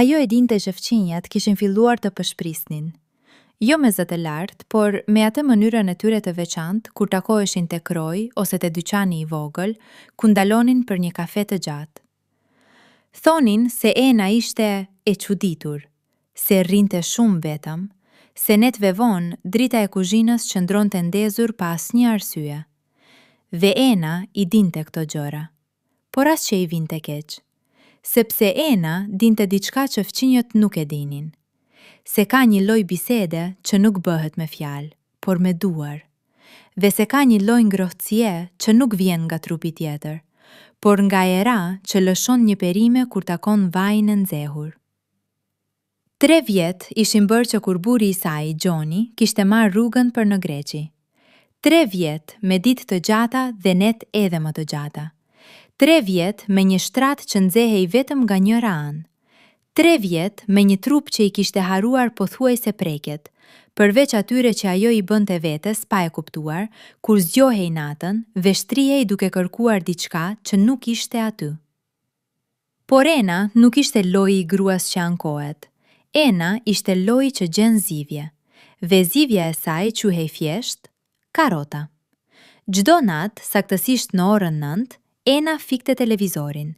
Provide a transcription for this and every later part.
Ajo e dinte që fqinjat kishin filluar të pëshprisnin. Jo me zë të lartë, por me atë mënyrën e tyre të veçantë kur takoheshin te kroji ose te dyqani i vogël, ku ndalonin për një kafe të gjatë. Thonin se Ena ishte e çuditur, se rrinte shumë vetëm, se netve vonë drita e kuzhinës qëndronte ndezur pa asnjë arsye. Dhe Ena i dinte këto gjëra, por as që i vinte keq, sepse Ena dinte diçka që fqinjët nuk e dinin, se ka një lloj bisede që nuk bëhet me fjalë, por me duar, dhe se ka një lloj ngrohtësie që nuk vjen nga trupi tjetër, por nga era që lëshon një perime kur takon vajin e nxehur. 3 vjet ishin bërë që kur buri i saj, Gjoni, kishte marrë rrugën për në Greqi. 3 vjet me ditë të gjata dhe net edhe më të gjata. 3 vjet me një shtrat që nxehej vetëm nga njëra anë. 3 vjet me një trup që i kishte haruar pothuajse preket, përveç atyre që ajo i bënte vetes pa e kuptuar, kur zgjohej natën, veshtrihej duke kërkuar diçka që nuk ishte aty. Por Ena nuk ishte lloji i gruas që ankohet. Ena ishte lloji që gjen zgjidhje, dhe zgjidhja e saj quhej thjesht karrota. Çdo natë, saktësisht në orën 9, Ena fikte televizorin,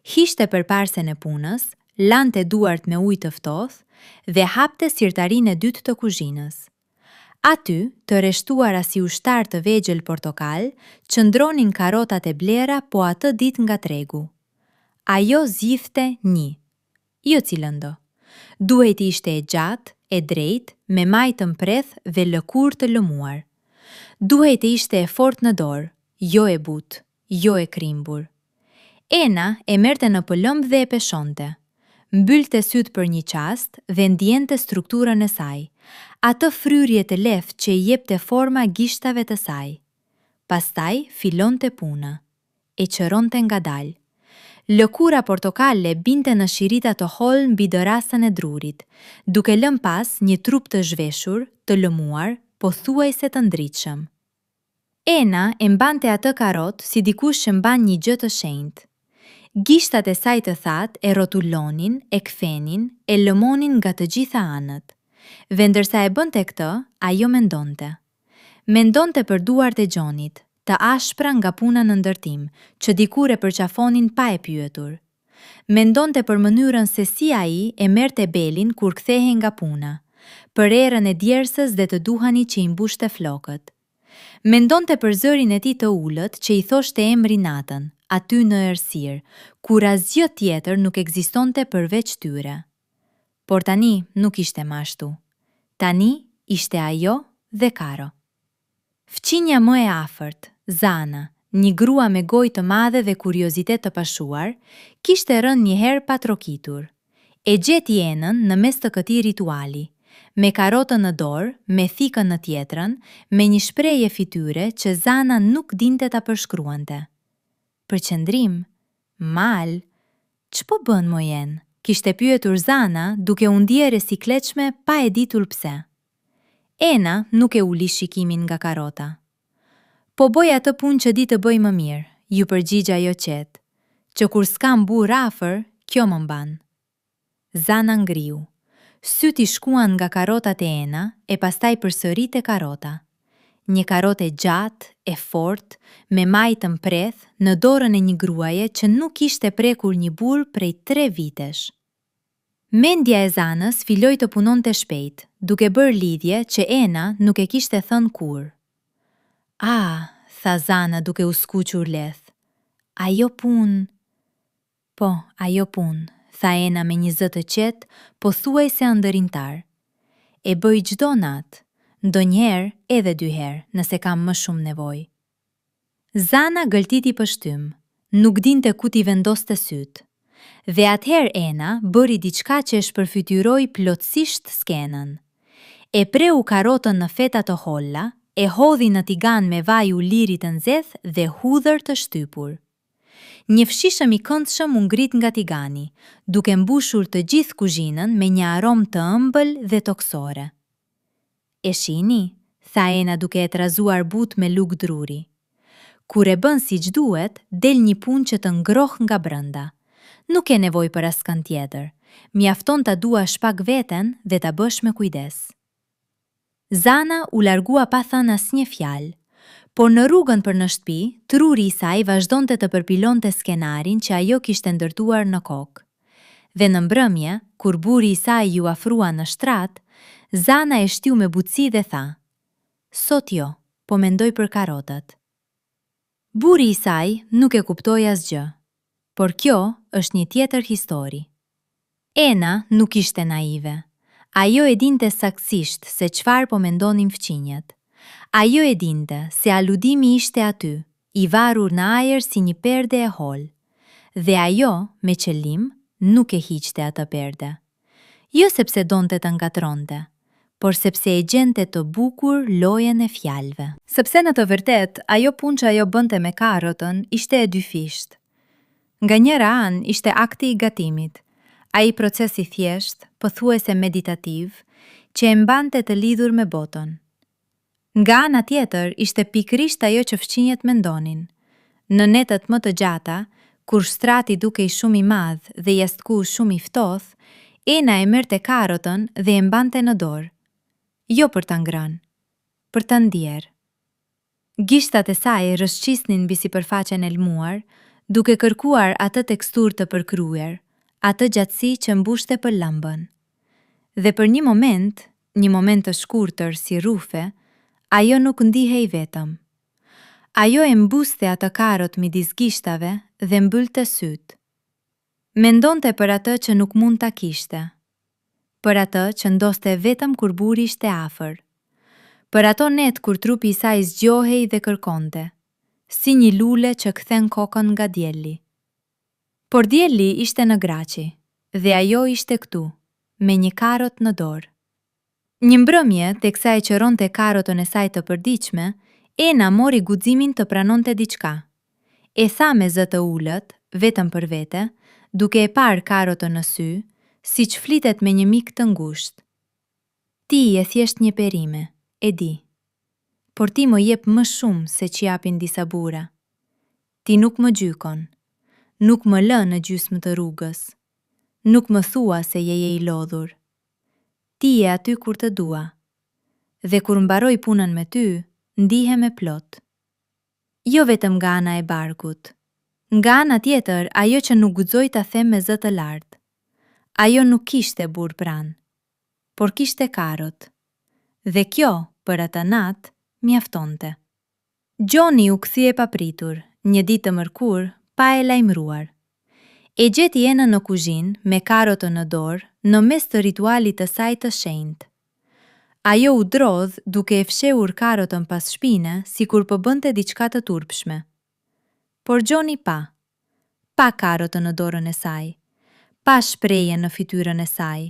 hishte përparsen e punës, lante duart me ujë të ftohtë dhe hapte sirtarinë e dytë të kuzhinës. Aty, të rreshtuara si ushtar të vegjël portokal, qëndronin karrotat e blera po atë ditë nga tregu. Ajo zgjidhte një, jo cilëndo. Duhej të ishte e gjatë, e drejtë, me majtë mpreth dhe lëkurë të lëmuar. Duhej të ishte e fortë në dorë, jo e butë, jo e krimbur. Ena e merrte në pëllëmb dhe e peshonte. Mbyllte sytë për një qast dhe ndjente strukturën e saj, atë fryrje të lehtë që i jepte forma gishtave të saj. Pastaj filonte puna, e qëronte ngadalë. Lëkura portokale binte në shirita të hollë mbi dërasën e drurit, duke lënë pas një trup të zhveshur, të lëmuar, pothuajse të ndritshëm. Ena e mbante atë karrot si dikush që mban një gjë të shenjtë. Gishtat e saj të thatë e rrotullonin, e kthenin, e lëmonin nga të gjitha anët. Dhe ndërsa e bënte këtë, ajo mendonte. Mendonte për duart e Gjonit, të ashpra nga puna në ndërtim, që dikur e përqafonin pa e pyetur. Mendonte për mënyrën se si ai e merrte Belin kur kthehej nga puna, për erën e djersës dhe të duhani që i mbushte flokët. Mendonte për zërin e tij të ulët që i thoshte emri natën, aty në errësirë, kur asgjë tjetër nuk ekzistonte përveç tyre. Por tani nuk ishte më ashtu. Tani ishte ajo dhe Karo. Fqinja më e afërt, Zana, një grua me gojë të madhe dhe kuriozitet të pashuar, kishte rënë një herë pa trokitur. E gjeti Enën në mes të këtij rituali, me karrotën në dorë, me thikën në tjetrën, me një shprehje fytyre që Zana nuk dinte ta përshkruante. Përqendrim, mal, ç'po bën mojen? Kishte pyetur Zana duke u ndjerë e sikletshme pa e ditur pse. Ena nuk e uli shikimin nga karrota. Po bëj atë punë që di të bëj më mirë, ju përgjigj ajo qetë, që kur s'kam burr afër, kjo më mban. Zana ngriu. Sytë i shkuan nga karrotat e Ena e pastaj përsëri te karrota. Një karrotë e gjatë, e fortë, me majtë mpreth në dorën e një gruaje që nuk kishte prekur një burr prej 3 vitesh. Mendja e Zanës filloi të punonte shpejt, duke bërë lidhje që Ena nuk e kishte thënë kurrë. Ah, tha Zana duke u skuqur lehtë. Ajo punë. Po, ajo punë, tha Ena me një zë të qetë, pothuajse ëndërrimtar. E bëj çdo natë, ndonjëherë edhe 2 herë, nëse kam më shumë nevojë. Zana gëltiti pështym, nuk dinte ku t'i vendoste sytë. Dhe atëherë Ena bëri diçka që e shpërfytyroi plotësisht skenën. E preu karrotën në feta të holla, e hodhi në tigan me vaj uliri të nxehtë dhe hudhër të shtypur. Një fshishëm i këndshëm u ngrit nga tigani, duke mbushur të gjithë kuzhinën me një aromë të ëmbël dhe toksore. E shihni, tha Ena duke e trazuar butë me lugë druri. Kur e bën si që duhet, del një punë që të ngroh nga brënda. Nuk e nevoj për askan tjetër. Mjafton ta dua shpak veten dhe ta bësh me kujdes. Zana u largua pa thënë asnjë fjalë, por në rrugën për në shtëpi, truri i saj vazhdonte të përpilonte skenarin që ajo kishte ndërtuar në kokë. Dhe në mbrëmje, kur buri i saj ju afrua në shtrat, Zana e shtiu me butësi dhe tha: "Sot jo, po mendoj për karotat." Buri i saj nuk e kuptoi asgjë, por kjo është një tjetër histori. Ena nuk ishte naive. Ajo e dinte saktësisht se çfarë po mendonin fëmijët. Ajo e dinte se aludimi ishte aty, i varur në ajër si një perde e hol. Dhe ajo, me qëllim, nuk e hiqte atë perde. Jo sepse donte të ngatronte, por sepse e gjente të bukur lojën e fjalëve. Sepse në të vërtet, ajo punë që ajo bënte me karrotën ishte e dyfisht. Nga njëra anë ishte akti i gatimit, ai procesi thjesht, pothuajse meditativ, që e mbante të lidhur me botën. Nga ana tjetër ishte pikërisht ajo që fëmijët mendonin. Në netët më të gjata, kur shtrati dukej shumë i madh dhe jastku shumë i ftohtë, Ena e merrte karrotën dhe e mbante në dorë. Jo për ta ngrënë, për ta ndier. Gishtat e saj rrëshqisnin mbi sipërfaqen e lmuar, duke kërkuar atë teksturë të përkryer, atë gjatësi që mbushte për lëmbën. Dhe për një moment të shkurtër si rufe, ajo nuk ndihej vetëm. Ajo e mbuste atë karrot midis gishtave dhe mbëlte syt. Mendonte për atë që nuk mund ta kishte, për atë që ndoste vetëm kur buri ishte afër, për ato net kur trupi i saj zgjohej dhe kërkonte, si një lule që kthen kokën nga dielli. Por dielli ishte në Graçi, dhe ajo ishte këtu, me një karrot në dorë. Një mbrëmje, teksa e qëronte karrotën e saj të përdiqme, Ena mori guximin të pranonte diçka. E tha me zë të ulët, vetëm për vete, duke e parë karrotën në sy, siç flitet me një mik të ngushtë. Ti je thjesht një perime, e di. Por ti më jep më shumë se që japin disa bura. Ti nuk më gjykon, nuk më lë në gjysmë të rrugës, nuk më thua se je i lodhur. Ti je aty kur të dua, dhe kur mbaroj punën me ty, ndihem e plot. Jo vetëm nga ana e barkut. Nga ana tjetër, ajo që nuk guxoj ta them me zë të lartë. Ajo nuk kishte burr pranë, por kishte karrot. Dhe kjo, për atë natë, mjaftonte. Gjoni u kthye papritur, një ditë të mërkur, pa e lajmëruar. E gjeti Enën në kuzhinë me karrotën në dorë, në mes të ritualit të saj të shenjtë. Ajo u drodh duke e fshehur karrotën pas shpine, sikur po bënte diçka të turpshme. Por Gjoni pa karrotën në dorën e saj, pa shprehjen në fytyrën e saj,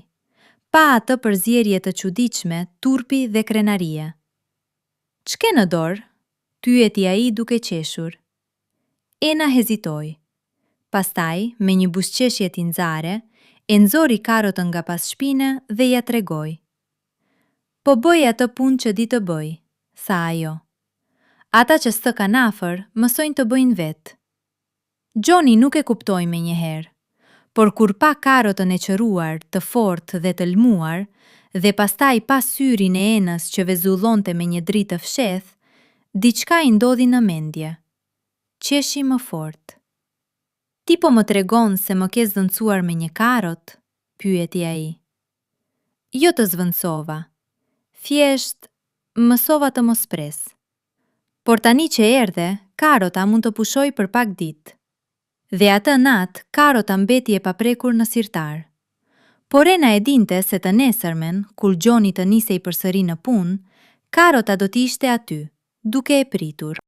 pa atë përzierje të çuditshme, turpi dhe krenarie. "Ç'ke në dorë?" pyeti ai duke qeshur. Ena hezitoi. Pastaj, me një buzëqeshje tinxare, e nxori karrotën nga pas shpine dhe ja tregoi. "Po bëj atë punë që di të bëj," tha ajo. "Ata që s'të kanë afër, mësojnë të bëjnë vetë." Gjoni nuk e kuptoi menjëherë, por kur pa karrotën e qëruar, të fortë dhe të lmuar, dhe pastaj pa syrin e Enës që vezullonte me një dritë të fshehtë, diçka i ndodhi në mendje. Qeshi më fort. "Ti po më tregon se më ke zvendësuar me një karrot?" pyeti ai. "Jo të zvendësova. Thjesht, mësova të mos pres. Por tani që erdhe, karrota mund të pushoj për pak ditë." Dhe atë natë, karrota mbeti e paprekur në sirtar. Por Ena e dinte se të nesërmen, kur Gjoni të nisej përsëri në punë, karrota do të ishte aty, duke e pritur.